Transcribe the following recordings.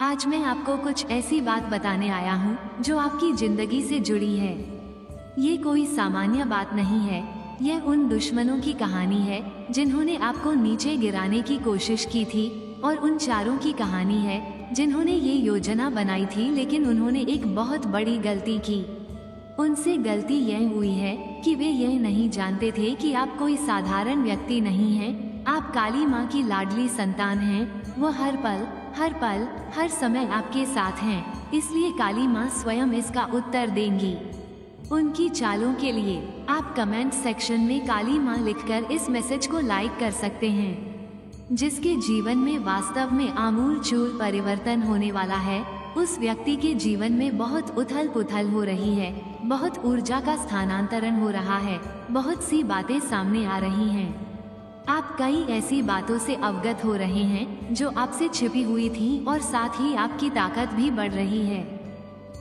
आज मैं आपको कुछ ऐसी बात बताने आया हूँ जो आपकी जिंदगी से जुड़ी है। ये कोई सामान्य बात नहीं है, यह उन दुश्मनों की कहानी है जिन्होंने आपको नीचे गिराने की कोशिश की थी, और उन चारों की कहानी है जिन्होंने ये योजना बनाई थी लेकिन उन्होंने एक बहुत बड़ी गलती की। उनसे गलती यह हुई है कि वे यह नहीं जानते थे कि आप कोई साधारण व्यक्ति नहीं हैं, आप काली माँ की लाडली संतान हैं। वो हर पल हर समय आपके साथ हैं, इसलिए काली माँ स्वयं इसका उत्तर देंगी। उनकी चालों के लिए आप कमेंट सेक्शन में काली माँ लिखकर इस मैसेज को लाइक कर सकते हैं। जिसके जीवन में वास्तव में आमूल-चूल परिवर्तन होने वाला है, उस व्यक्ति के जीवन में बहुत उथल पुथल हो रही है, बहुत ऊर्जा का स्थानांतरण हो रहा है, बहुत सी बातें सामने आ रही हैं। आप कई ऐसी बातों से अवगत हो रहे हैं जो आपसे छिपी हुई थी, और साथ ही आपकी ताकत भी बढ़ रही है।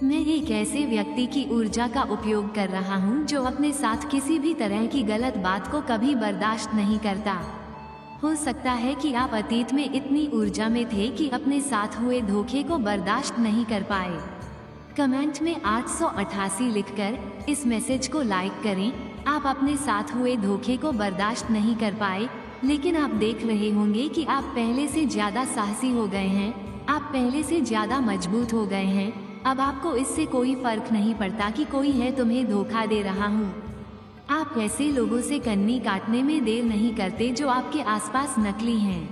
मैं एक ऐसे व्यक्ति की ऊर्जा का उपयोग कर रहा हूँ जो अपने साथ किसी भी तरह की गलत बात को कभी बर्दाश्त नहीं करता। हो सकता है कि आप अतीत में इतनी ऊर्जा में थे कि अपने साथ हुए धोखे को बर्दाश्त नहीं कर पाए। कमेंट में 888 लिखकर इस मैसेज को लाइक करें। आप अपने साथ हुए धोखे को बर्दाश्त नहीं कर पाए, लेकिन आप देख रहे होंगे कि आप पहले से ज्यादा साहसी हो गए हैं, आप पहले से ज्यादा मजबूत हो गए हैं। अब आपको इससे कोई फर्क नहीं पड़ता कि कोई है तुम्हें धोखा दे रहा हूँ। आप ऐसे लोगों से कन्नी काटने में देर नहीं करते जो आपके आसपास नकली हैं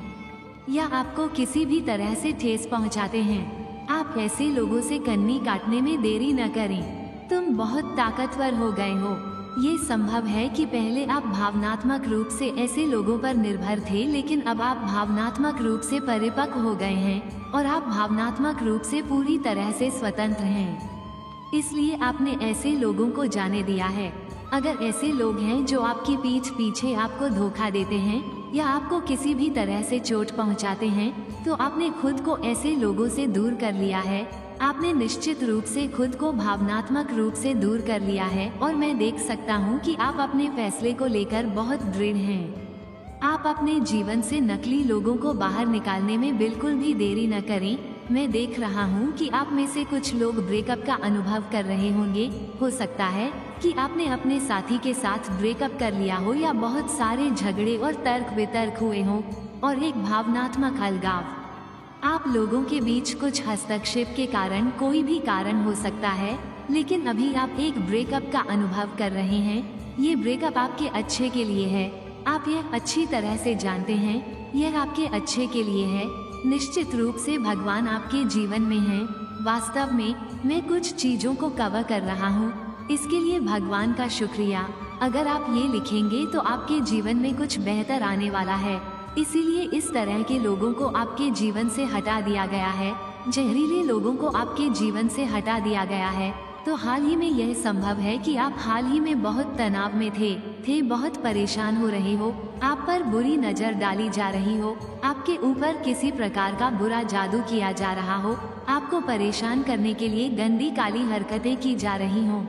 या आपको किसी भी तरह से ठेस पहुंचाते हैं। आप ऐसे लोगों से कन्नी काटने में देरी न करें। तुम बहुत ताकतवर हो गए हो। ये संभव है कि पहले आप भावनात्मक रूप से ऐसे लोगों पर निर्भर थे, लेकिन अब आप भावनात्मक रूप से परिपक्व हो गए हैं और आप भावनात्मक रूप से पूरी तरह से स्वतंत्र हैं। इसलिए आपने ऐसे लोगों को जाने दिया है। अगर ऐसे लोग हैं जो आपकी पीठ पीछे आपको धोखा देते हैं या आपको किसी भी तरह से चोट पहुंचाते हैं, तो आपने खुद को ऐसे लोगों से दूर कर लिया है। आपने निश्चित रूप से खुद को भावनात्मक रूप से दूर कर लिया है, और मैं देख सकता हूं कि आप अपने फैसले को लेकर बहुत दृढ़ हैं। आप अपने जीवन से नकली लोगों को बाहर निकालने में बिल्कुल भी देरी न करें। मैं देख रहा हूं कि आप में से कुछ लोग ब्रेकअप का अनुभव कर रहे होंगे। हो सकता है कि आपने अपने साथी के साथ ब्रेकअप कर लिया हो, या बहुत सारे झगड़े और तर्क वितर्क हुए हों, और एक भावनात्मक अलगाव। आप लोगों के बीच कुछ हस्तक्षेप के कारण कोई भी कारण हो सकता है, लेकिन अभी आप एक ब्रेकअप का अनुभव कर रहे हैं। ये ब्रेकअप आपके अच्छे के लिए है। आप यह अच्छी तरह से जानते हैं, यह आपके अच्छे के लिए है। निश्चित रूप से भगवान आपके जीवन में हैं। वास्तव में मैं कुछ चीजों को कवर कर रहा हूँ, इसके लिए भगवान का शुक्रिया। अगर आप ये लिखेंगे तो आपके जीवन में कुछ बेहतर आने वाला है। इसीलिए इस तरह के लोगों को आपके जीवन से हटा दिया गया है, जहरीले लोगों को आपके जीवन से हटा दिया गया है। तो हाल ही में यह संभव है कि आप हाल ही में बहुत तनाव में थे, बहुत परेशान हो रहे हो, आप पर बुरी नजर डाली जा रही हो, आपके ऊपर किसी प्रकार का बुरा जादू किया जा रहा हो, आपको परेशान करने के लिए गंदी काली हरकतें की जा रही हो,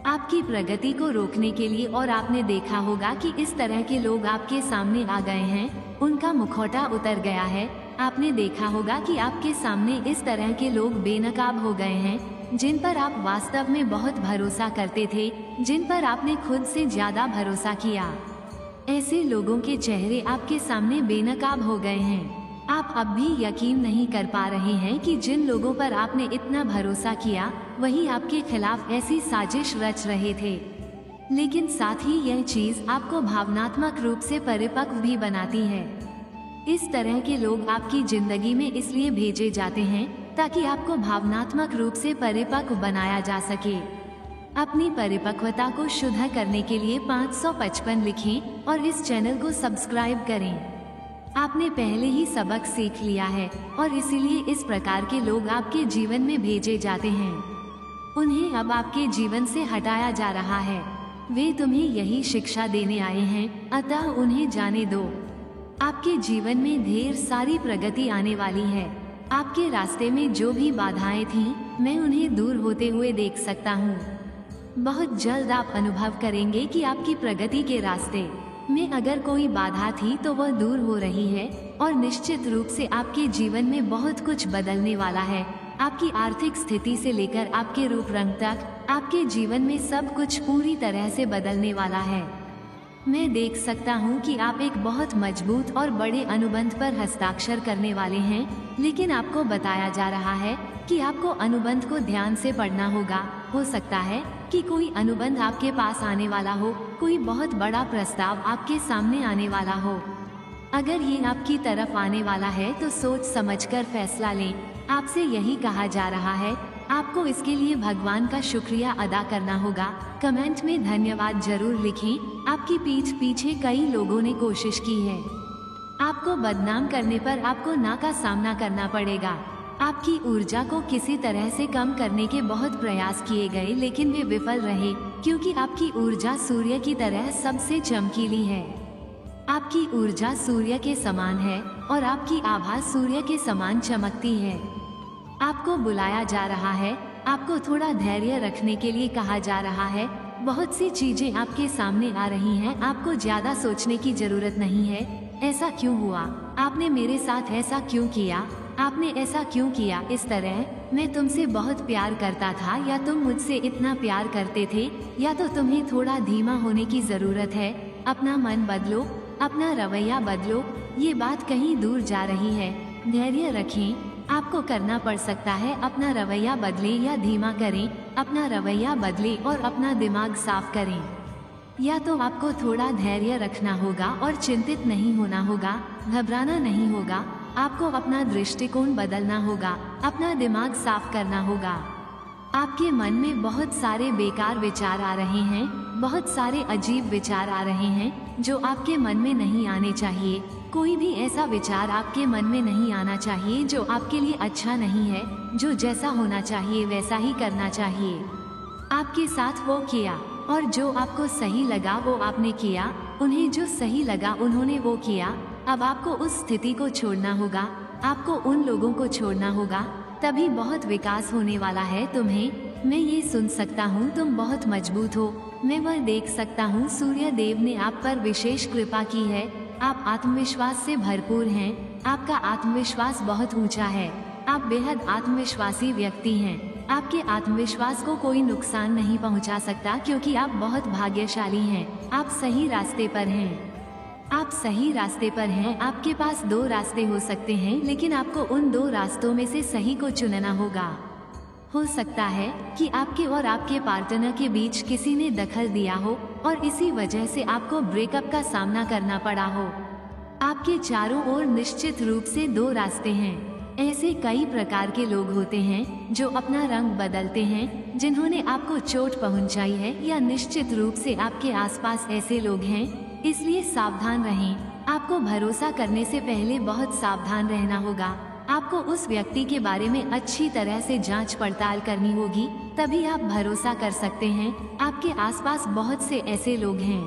आपकी प्रगति को रोकने के लिए। और आपने देखा होगा कि इस तरह के लोग आपके सामने आ गए हैं, उनका मुखौटा उतर गया है। आपने देखा होगा कि आपके सामने इस तरह के लोग बेनकाब हो गए हैं, जिन पर आप वास्तव में बहुत भरोसा करते थे, जिन पर आपने खुद से ज्यादा भरोसा किया। ऐसे लोगों के चेहरे आपके सामने बेनकाब हो गए हैं। आप अब भी यकीन नहीं कर पा रहे हैं कि जिन लोगों पर आपने इतना भरोसा किया, वही आपके खिलाफ ऐसी साजिश रच रहे थे। लेकिन साथ ही यह चीज आपको भावनात्मक रूप से परिपक्व भी बनाती है। इस तरह के लोग आपकी जिंदगी में इसलिए भेजे जाते हैं ताकि आपको भावनात्मक रूप से परिपक्व बनाया जा सके। अपनी परिपक्वता को शुद्ध करने के लिए 555 लिखें और इस चैनल को सब्सक्राइब करें। आपने पहले ही सबक सीख लिया है, और इसीलिए इस प्रकार के लोग आपके जीवन में भेजे जाते हैं। उन्हें अब आपके जीवन से हटाया जा रहा है। वे तुम्हें यही शिक्षा देने आए हैं, अतः उन्हें जाने दो। आपके जीवन में ढेर सारी प्रगति आने वाली है। आपके रास्ते में जो भी बाधाएं थीं, मैं उन्हें दूर होते हुए देख सकता हूँ। बहुत जल्द आप अनुभव करेंगे कि आपकी प्रगति के रास्ते में अगर कोई बाधा थी तो वह दूर हो रही है। और निश्चित रूप से आपके जीवन में बहुत कुछ बदलने वाला है। आपकी आर्थिक स्थिति से लेकर आपके रूप रंग तक आपके जीवन में सब कुछ पूरी तरह से बदलने वाला है। मैं देख सकता हूँ कि आप एक बहुत मजबूत और बड़े अनुबंध पर हस्ताक्षर करने वाले हैं, लेकिन आपको बताया जा रहा है कि आपको अनुबंध को ध्यान से पढ़ना होगा। हो सकता है कि कोई अनुबंध आपके पास आने वाला हो, कोई बहुत बड़ा प्रस्ताव आपके सामने आने वाला हो। अगर ये आपकी तरफ आने वाला है तो सोच समझकर फैसला लें। आपसे यही कहा जा रहा है, आपको इसके लिए भगवान का शुक्रिया अदा करना होगा। कमेंट में धन्यवाद जरूर लिखें। आपकी पीठ पीछे कई लोगों ने कोशिश की है। आपको बदनाम करने पर आपको ना का सामना करना पड़ेगा। आपकी ऊर्जा को किसी तरह से कम करने के बहुत प्रयास किए गए, लेकिन वे विफल रहे, क्योंकि आपकी ऊर्जा सूर्य की तरह सबसे चमकीली है। आपकी ऊर्जा सूर्य के समान है और आपकी आभा सूर्य के समान चमकती है। आपको बुलाया जा रहा है, आपको थोड़ा धैर्य रखने के लिए कहा जा रहा है। बहुत सी चीजें आपके सामने आ रही हैं, आपको ज्यादा सोचने की जरूरत नहीं है। ऐसा क्यों हुआ? आपने मेरे साथ ऐसा क्यों किया? आपने ऐसा क्यों किया? इस तरह मैं तुमसे बहुत प्यार करता था, या तुम मुझसे इतना प्यार करते थे, या तो तुम्हें थोड़ा धीमा होने की जरूरत है। अपना मन बदलो, अपना रवैया बदलो। ये बात कहीं दूर जा रही है। धैर्य रखें। आपको करना पड़ सकता है, अपना रवैया बदलें या धीमा करें। अपना रवैया बदलें और अपना दिमाग साफ करें। या तो आपको थोड़ा धैर्य रखना होगा और चिंतित नहीं होना होगा, घबराना नहीं होगा। आपको अपना दृष्टिकोण बदलना होगा, अपना दिमाग साफ करना होगा। आपके मन में बहुत सारे बेकार विचार आ रहे हैं, बहुत सारे अजीब विचार आ रहे हैं जो आपके मन में नहीं आने चाहिए। कोई भी ऐसा विचार आपके मन में नहीं आना चाहिए जो आपके लिए अच्छा नहीं है। जो जैसा होना चाहिए वैसा ही करना चाहिए। आपके साथ वो किया, और जो आपको सही लगा वो आपने किया। उन्हें जो सही लगा उन्होंने वो किया। अब आपको उस स्थिति को छोड़ना होगा, आपको उन लोगों को छोड़ना होगा, तभी बहुत विकास होने वाला है तुम्हें। मैं ये सुन सकता हूँ, तुम बहुत मजबूत हो। मैं वह देख सकता हूँ, सूर्य देव ने आप पर विशेष कृपा की है। आप आत्मविश्वास से भरपूर हैं। आपका आत्मविश्वास बहुत ऊंचा है। आप बेहद आत्मविश्वासी व्यक्ति हैं। आपके आत्मविश्वास को कोई नुकसान नहीं पहुंचा सकता, क्योंकि आप बहुत भाग्यशाली हैं। आप सही रास्ते पर हैं। आप सही रास्ते पर हैं। आपके पास दो रास्ते हो सकते हैं, लेकिन आपको उन दो रास्तों में से सही को चुनना होगा। हो सकता है कि आपके और आपके पार्टनर के बीच किसी ने दखल दिया हो और इसी वजह से आपको ब्रेकअप का सामना करना पड़ा हो। आपके चारों ओर निश्चित रूप से दो रास्ते हैं। ऐसे कई प्रकार के लोग होते हैं जो अपना रंग बदलते हैं, जिन्होंने आपको चोट पहुंचाई है, या निश्चित रूप से आपके आसपास ऐसे लोग हैं। इसलिए सावधान रहें। आपको भरोसा करने से पहले बहुत सावधान रहना होगा। आपको उस व्यक्ति के बारे में अच्छी तरह से जांच पड़ताल करनी होगी, तभी आप भरोसा कर सकते हैं। आपके आसपास बहुत से ऐसे लोग हैं।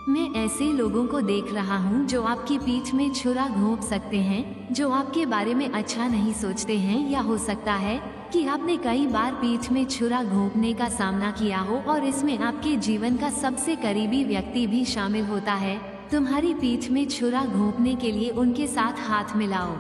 मैं ऐसे लोगों को देख रहा हूँ जो आपकी पीठ में छुरा घोंप सकते हैं, जो आपके बारे में अच्छा नहीं सोचते हैं। या हो सकता है कि आपने कई बार पीठ में छुरा घोंपने का सामना किया हो, और इसमें आपके जीवन का सबसे करीबी व्यक्ति भी शामिल होता है। तुम्हारी पीठ में छुरा घोंपने के लिए उनके साथ हाथ मिलाओ।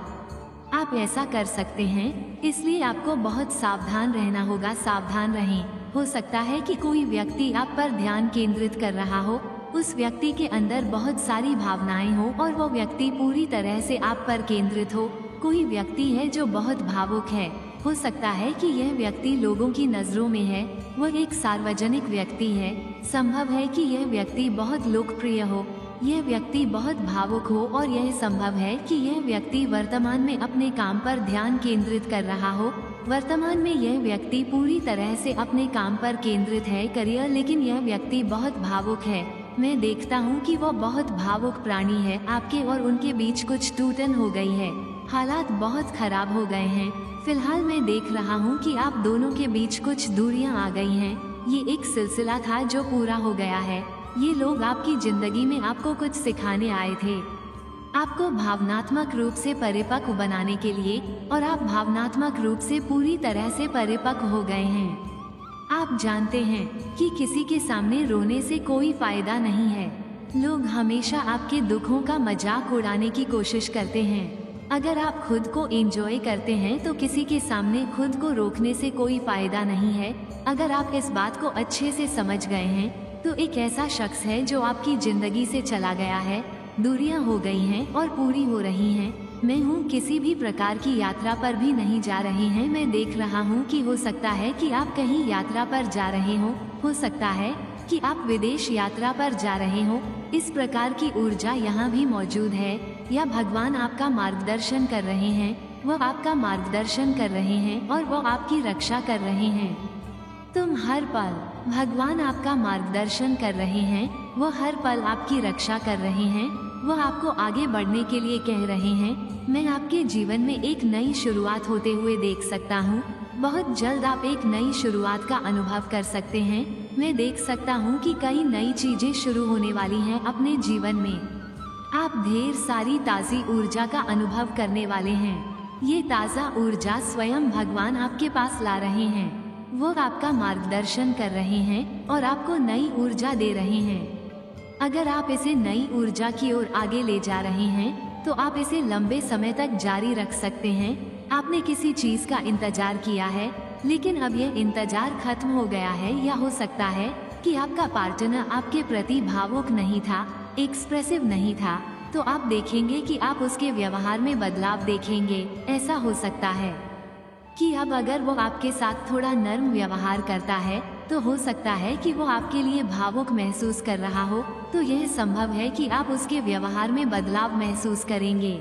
आप ऐसा कर सकते हैं, इसलिए आपको बहुत सावधान रहना होगा। सावधान रहें। हो सकता है कि कोई व्यक्ति आप पर ध्यान केंद्रित कर रहा हो। उस व्यक्ति के अंदर बहुत सारी भावनाएं हो और वो व्यक्ति पूरी तरह से आप पर केंद्रित हो। कोई व्यक्ति है जो बहुत भावुक है। हो सकता है कि यह व्यक्ति लोगों की नजरों में है, वह एक सार्वजनिक व्यक्ति है। संभव है कि यह व्यक्ति बहुत लोकप्रिय हो, यह व्यक्ति बहुत भावुक हो, और यह संभव है कि यह व्यक्ति वर्तमान में अपने काम पर ध्यान केंद्रित कर रहा हो। वर्तमान में यह व्यक्ति पूरी तरह से अपने काम पर केंद्रित है, करियर, लेकिन यह व्यक्ति बहुत भावुक है। मैं देखता हूँ कि वो बहुत भावुक प्राणी है। आपके और उनके बीच कुछ टूटन हो गई है। हालात बहुत खराब हो गए हैं। फिलहाल मैं देख रहा हूँ कि आप दोनों के बीच कुछ दूरियां आ गई हैं। ये एक सिलसिला था जो पूरा हो गया है। ये लोग आपकी जिंदगी में आपको कुछ सिखाने आए थे, आपको भावनात्मक रूप से परिपक्व बनाने के लिए, और आप भावनात्मक रूप से पूरी तरह से परिपक्व हो गए हैं। आप जानते हैं कि किसी के सामने रोने से कोई फायदा नहीं है। लोग हमेशा आपके दुखों का मजाक उड़ाने की कोशिश करते हैं। अगर आप खुद को एंजॉय करते हैं तो किसी के सामने खुद को रोकने से कोई फायदा नहीं है। अगर आप इस बात को अच्छे से समझ गए हैं तो एक ऐसा शख्स है जो आपकी जिंदगी से चला गया है, दूरियां हो गई हैं और पूरी हो रही हैं। मैं हूँ किसी भी प्रकार की यात्रा पर भी नहीं जा रहे हैं। मैं देख रहा हूँ कि हो सकता है कि आप कहीं यात्रा पर जा रहे हो सकता है कि आप विदेश यात्रा पर जा रहे हो। इस प्रकार की ऊर्जा यहाँ भी मौजूद है, या भगवान आपका मार्गदर्शन कर रहे हैं, वो आपका मार्गदर्शन कर रहे हैं और वो आपकी रक्षा कर रहे हैं। तुम हर पल भगवान आपका मार्गदर्शन कर रहे हैं, वो हर पल आपकी रक्षा कर रहे हैं, वो आपको आगे बढ़ने के लिए कह रहे हैं। मैं आपके जीवन में एक नई शुरुआत होते हुए देख सकता हूँ। बहुत जल्द आप एक नई शुरुआत का अनुभव कर सकते हैं। मैं देख सकता हूँ कि कई नई चीजें शुरू होने वाली हैं अपने जीवन में। आप ढेर सारी ताज़ी ऊर्जा का अनुभव करने वाले हैं। ये ताज़ा ऊर्जा स्वयं भगवान आपके पास ला रहे हैं। वो आपका मार्गदर्शन कर रहे हैं और आपको नई ऊर्जा दे रहे हैं। अगर आप इसे नई ऊर्जा की ओर आगे ले जा रहे हैं तो आप इसे लंबे समय तक जारी रख सकते हैं। आपने किसी चीज का इंतजार किया है, लेकिन अब यह इंतजार खत्म हो गया है, या हो सकता है कि आपका पार्टनर आपके प्रति भावुक नहीं था, एक्सप्रेसिव नहीं था, तो आप देखेंगे कि आप उसके व्यवहार में बदलाव देखेंगे। ऐसा हो सकता है कि अब अगर वो आपके साथ थोड़ा नर्म व्यवहार करता है तो हो सकता है कि वो आपके लिए भावुक महसूस कर रहा हो, तो यह संभव है कि आप उसके व्यवहार में बदलाव महसूस करेंगे।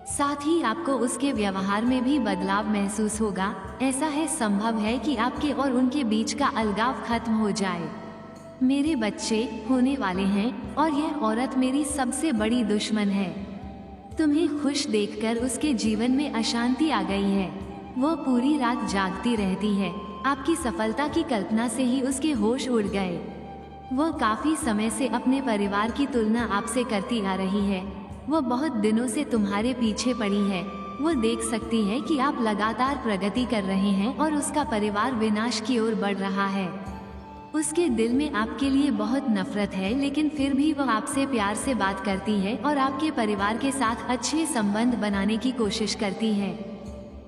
साथ ही आपको उसके व्यवहार में भी बदलाव महसूस होगा। ऐसा है संभव है कि आपके और उनके बीच का अलगाव खत्म हो जाए। मेरे बच्चे होने वाले हैं और यह औरत मेरी सबसे बड़ी दुश्मन है। तुम्हें खुश देखकर उसके जीवन में अशांति आ गई है। वो पूरी रात जागती रहती है। आपकी सफलता की कल्पना से ही उसके होश उड़ गए। वो काफी समय से अपने परिवार की तुलना आपसे करती आ रही है। वो बहुत दिनों से तुम्हारे पीछे पड़ी है। वो देख सकती है कि आप लगातार प्रगति कर रहे हैं और उसका परिवार विनाश की ओर बढ़ रहा है। उसके दिल में आपके लिए बहुत नफरत है, लेकिन फिर भी वह आपसे प्यार से बात करती है और आपके परिवार के साथ अच्छे संबंध बनाने की कोशिश करती है।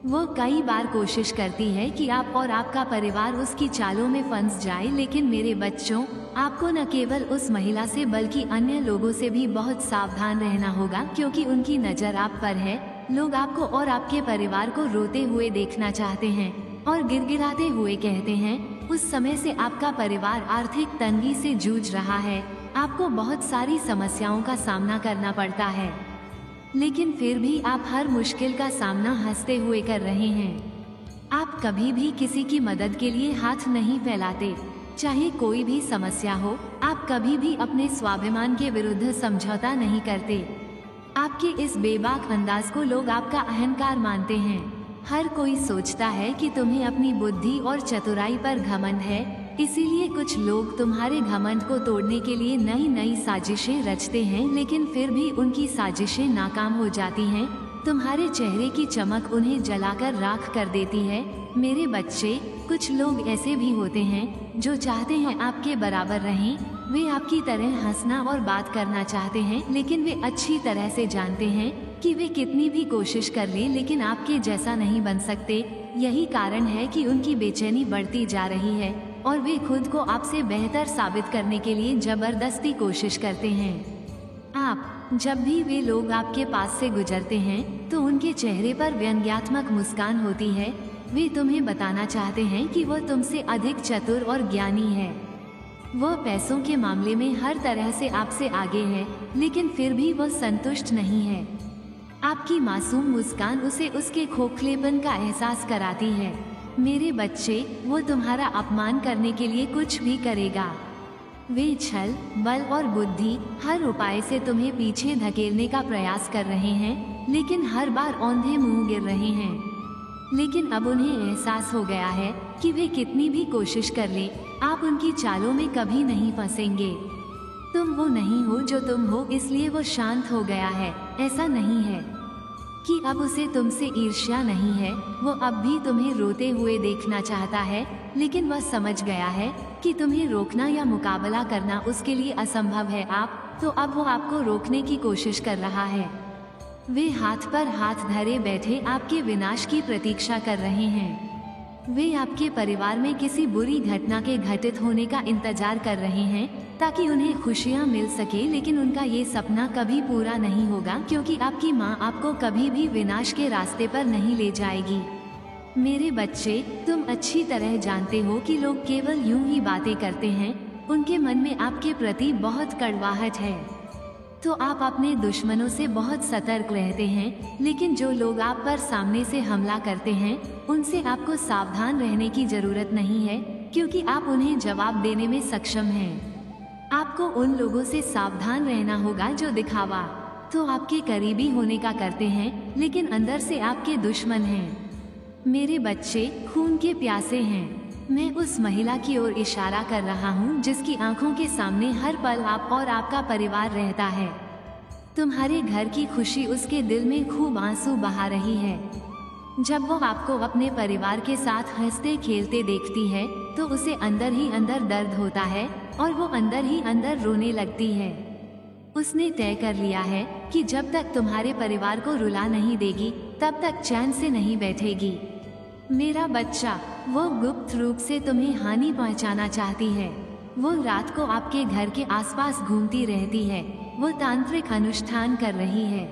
वो कई बार कोशिश करती है कि आप और आपका परिवार उसकी चालों में फंस जाए, लेकिन मेरे बच्चों, आपको न केवल उस महिला से बल्कि अन्य लोगों से भी बहुत सावधान रहना होगा, क्योंकि उनकी नज़र आप पर है। लोग आपको और आपके परिवार को रोते हुए देखना चाहते हैं और गिड़गिड़ाते हुए कहते हैं। उस समय से आपका परिवार आर्थिक तंगी से जूझ रहा है। आपको बहुत सारी समस्याओं का सामना करना पड़ता है, लेकिन फिर भी आप हर मुश्किल का सामना हंसते हुए कर रहे हैं। आप कभी भी किसी की मदद के लिए हाथ नहीं फैलाते, चाहे कोई भी समस्या हो। आप कभी भी अपने स्वाभिमान के विरुद्ध समझौता नहीं करते। आपके इस बेबाक अंदाज को लोग आपका अहंकार मानते हैं। हर कोई सोचता है कि तुम्हें अपनी बुद्धि और चतुराई पर घमंड है, इसीलिए कुछ लोग तुम्हारे घमंड को तोड़ने के लिए नई नई साजिशें रचते हैं, लेकिन फिर भी उनकी साजिशें नाकाम हो जाती हैं। तुम्हारे चेहरे की चमक उन्हें जलाकर राख कर देती है। मेरे बच्चे, कुछ लोग ऐसे भी होते हैं जो चाहते हैं आपके बराबर रहें। वे आपकी तरह हंसना और बात करना चाहते हैं, लेकिन वे अच्छी तरह से जानते हैं कि वे कितनी भी कोशिश कर लें, लेकिन आपके जैसा नहीं बन सकते। यही कारण है कि उनकी बेचैनी बढ़ती जा रही है और वे खुद को आपसे बेहतर साबित करने के लिए जबरदस्ती कोशिश करते हैं। जब भी वे लोग आपके पास से गुजरते हैं तो उनके चेहरे पर व्यंग्यात्मक मुस्कान होती है। वे तुम्हें बताना चाहते हैं कि वो तुमसे अधिक चतुर और ज्ञानी है। वह पैसों के मामले में हर तरह से आपसे आगे है, लेकिन फिर भी वह संतुष्ट नहीं है। आपकी मासूम मुस्कान उसे उसके खोखलेपन का एहसास कराती है। मेरे बच्चे, वो तुम्हारा अपमान करने के लिए कुछ भी करेगा। वे छल, बल और बुद्धि, हर उपाय से तुम्हें पीछे धकेलने का प्रयास कर रहे हैं, लेकिन हर बार औंधे मुंह गिर रहे हैं। लेकिन अब उन्हें एहसास हो गया है कि वे कितनी भी कोशिश कर ले, आप उनकी चालों में कभी नहीं फंसेंगे। तुम वो नहीं हो जो तुम हो, इसलिए वो शांत हो गया है। ऐसा नहीं है कि अब उसे तुमसे ईर्ष्या नहीं है, वो अब भी तुम्हें रोते हुए देखना चाहता है, लेकिन वह समझ गया है कि तुम्हें रोकना या मुकाबला करना उसके लिए असंभव है। तो अब वो आपको रोकने की कोशिश कर रहा है। वे हाथ पर हाथ धरे बैठे आपके विनाश की प्रतीक्षा कर रहे हैं। वे आपके परिवार में किसी बुरी घटना के घटित होने का इंतजार कर रहे हैं ताकि उन्हें खुशियां मिल सके, लेकिन उनका ये सपना कभी पूरा नहीं होगा क्योंकि आपकी माँ आपको कभी भी विनाश के रास्ते पर नहीं ले जाएगी। मेरे बच्चे, तुम अच्छी तरह जानते हो कि लोग केवल यूं ही बातें करते हैं, उनके मन में आपके प्रति बहुत कड़वाहट है। तो आप अपने दुश्मनों से बहुत सतर्क रहते हैं, लेकिन जो लोग आप पर सामने से हमला करते हैं उनसे आपको सावधान रहने की जरूरत नहीं है, क्योंकि आप उन्हें जवाब देने में सक्षम हैं। आपको उन लोगों से सावधान रहना होगा जो दिखावा तो आपके करीबी होने का करते हैं, लेकिन अंदर से आपके दुश्मन हैं। मेरे बच्चे खून के प्यासे हैं। मैं उस महिला की ओर इशारा कर रहा हूँ जिसकी आंखों के सामने हर पल आप और आपका परिवार रहता है। तुम्हारे घर की खुशी उसके दिल में खूब आंसू बहा रही है। जब वो आपको अपने परिवार के साथ हंसते खेलते देखती है तो उसे अंदर ही अंदर दर्द होता है और वो अंदर ही अंदर रोने लगती है। उसने तय कर लिया है कि जब तक तुम्हारे परिवार को रुला नहीं देगी तब तक चैन से नहीं बैठेगी। मेरा बच्चा, वो गुप्त रूप से तुम्हें हानि पहुंचाना चाहती है। वो रात को आपके घर के आसपास घूमती रहती है। वो तांत्रिक अनुष्ठान कर रही है।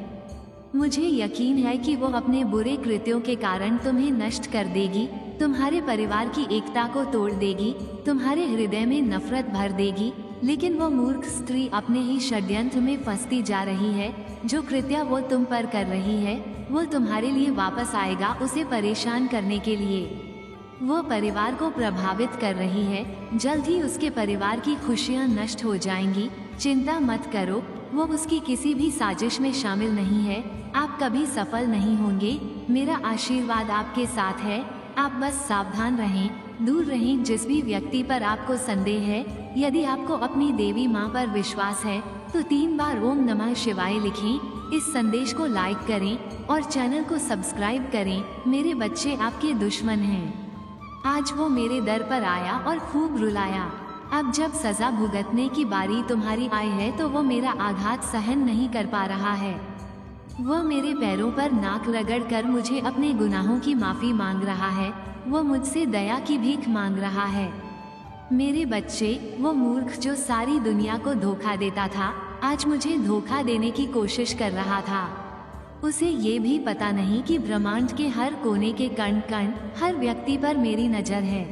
मुझे यकीन है कि वो अपने बुरे कृत्यों के कारण तुम्हें नष्ट कर देगी, तुम्हारे परिवार की एकता को तोड़ देगी, तुम्हारे हृदय में नफरत भर देगी। लेकिन वो मूर्ख स्त्री अपने ही षड्यंत्र में फंसती जा रही है। जो कृत्य वो तुम पर कर रही है वो तुम्हारे लिए वापस आएगा, उसे परेशान करने के लिए। वो परिवार को प्रभावित कर रही है। जल्द ही उसके परिवार की खुशियां नष्ट हो जाएंगी। चिंता मत करो, वो उसकी किसी भी साजिश में शामिल नहीं है। आप कभी सफल नहीं होंगे। मेरा आशीर्वाद आपके साथ है। आप बस सावधान रहें, दूर रहें जिस भी व्यक्ति पर आपको संदेह है। यदि आपको अपनी देवी माँ पर विश्वास है तो 3 बार ओम नमः शिवाय लिखें। इस संदेश को लाइक करें और चैनल को सब्सक्राइब करें। मेरे बच्चे आपके दुश्मन हैं। आज वो मेरे दर पर आया और खूब रुलाया। अब जब सजा भुगतने की बारी तुम्हारी आई है तो वो मेरा आघात सहन नहीं कर पा रहा है। वो मेरे पैरों पर नाक रगड़कर मुझे अपने गुनाहों की माफी मांग रहा है। वो मुझसे दया की भीख मांग रहा है। मेरे बच्चे, वो मूर्ख जो सारी दुनिया को धोखा देता था आज मुझे धोखा देने की कोशिश कर रहा था। उसे ये भी पता नहीं कि ब्रह्मांड के हर कोने के कण कण, हर व्यक्ति पर मेरी नजर है।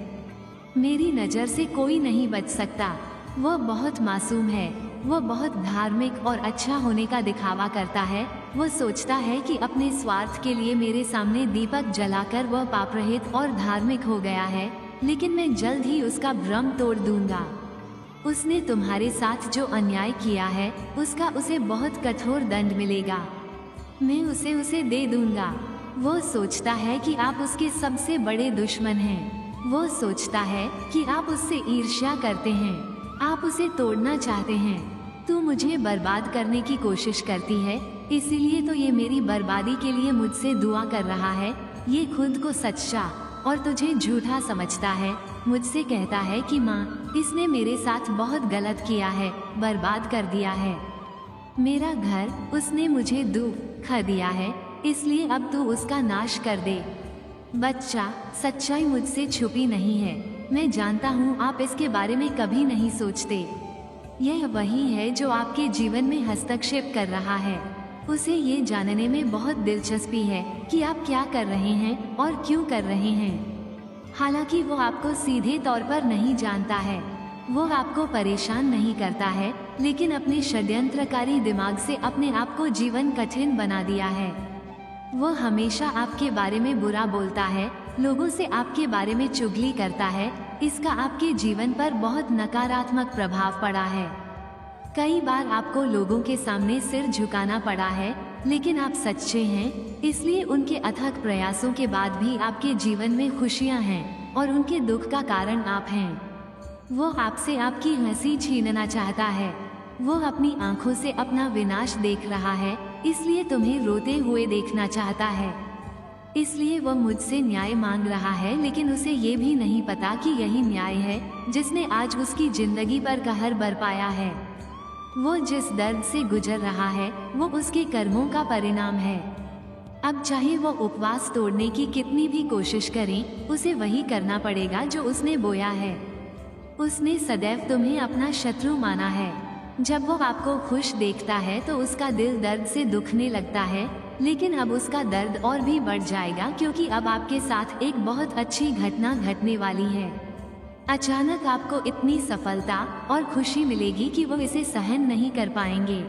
मेरी नजर से कोई नहीं बच सकता। वो बहुत मासूम है। वो बहुत धार्मिक और अच्छा होने का दिखावा करता है। वो सोचता है कि अपने स्वार्थ के लिए मेरे सामने दीपक जलाकर वह पापरहित और धार्मिक हो गया है, लेकिन मैं जल्द ही उसका भ्रम तोड़ दूंगा। उसने तुम्हारे साथ जो अन्याय किया है उसका उसे बहुत कठोर दंड मिलेगा। मैं उसे दे दूंगा। वो सोचता है कि आप उसके सबसे बड़े दुश्मन हैं। वो सोचता है कि आप उससे ईर्ष्या करते हैं, आप उसे तोड़ना चाहते हैं। तू मुझे बर्बाद करने की कोशिश करती है, इसीलिए तो ये मेरी बर्बादी के लिए मुझसे दुआ कर रहा है। ये खुद को सच्चा और तुझे झूठा समझता है। मुझसे कहता है कि माँ, इसने मेरे साथ बहुत गलत किया है, बर्बाद कर दिया है मेरा घर, उसने मुझे दुख दिया है, इसलिए अब तू उसका नाश कर दे। बच्चा, सच्चाई मुझसे छुपी नहीं है। मैं जानता हूँ आप इसके बारे में कभी नहीं सोचते। यह वही है जो आपके जीवन में हस्तक्षेप कर रहा है। उसे ये जानने में बहुत दिलचस्पी है कि आप क्या कर रहे हैं और क्यों कर रहे हैं। हालांकि वो आपको सीधे तौर पर नहीं जानता है। वो आपको परेशान नहीं करता है, लेकिन अपने षड्यंत्रकारी दिमाग से अपने आप को जीवन कठिन बना दिया है। वो हमेशा आपके बारे में बुरा बोलता है, लोगों से आपके बारे में चुगली करता है। इसका आपके जीवन पर बहुत नकारात्मक प्रभाव पड़ा है। कई बार आपको लोगों के सामने सिर झुकाना पड़ा है, लेकिन आप सच्चे हैं, इसलिए उनके अथक प्रयासों के बाद भी आपके जीवन में खुशियां हैं और उनके दुख का कारण आप हैं। वो आपसे आपकी हंसी छीनना चाहता है। वो अपनी आंखों से अपना विनाश देख रहा है, इसलिए तुम्हें रोते हुए देखना चाहता है। इसलिए वह मुझसे न्याय मांग रहा है, लेकिन उसे ये भी नहीं पता कि यही न्याय है जिसने आज उसकी जिंदगी पर कहर बरपाया है। वो जिस दर्द से गुजर रहा है वो उसके कर्मों का परिणाम है। अब चाहे वो उपवास तोड़ने की कितनी भी कोशिश करें, उसे वही करना पड़ेगा जो उसने बोया है। उसने सदैव तुम्हें अपना शत्रु माना है। जब वो आपको खुश देखता है तो उसका दिल दर्द से दुखने लगता है, लेकिन अब उसका दर्द और भी बढ़ जाएगा क्योंकि अब आपके साथ एक बहुत अच्छी घटना घटने वाली है। अचानक आपको इतनी सफलता और खुशी मिलेगी कि वो इसे सहन नहीं कर पाएंगे।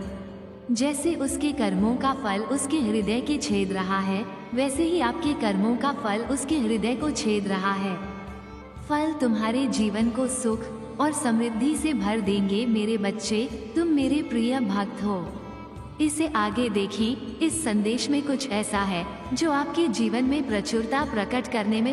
जैसे उसके कर्मों का फल उसके हृदय के छेद रहा है, वैसे ही आपके कर्मों का फल उसके हृदय को छेद रहा है। फल तुम्हारे जीवन को सुख और समृद्धि से भर देंगे। मेरे बच्चे, तुम मेरे प्रिय भक्त हो। इसे आगे देखिए। इस संदेश में कुछ ऐसा है जो आपके जीवन में प्रचुरता प्रकट करने में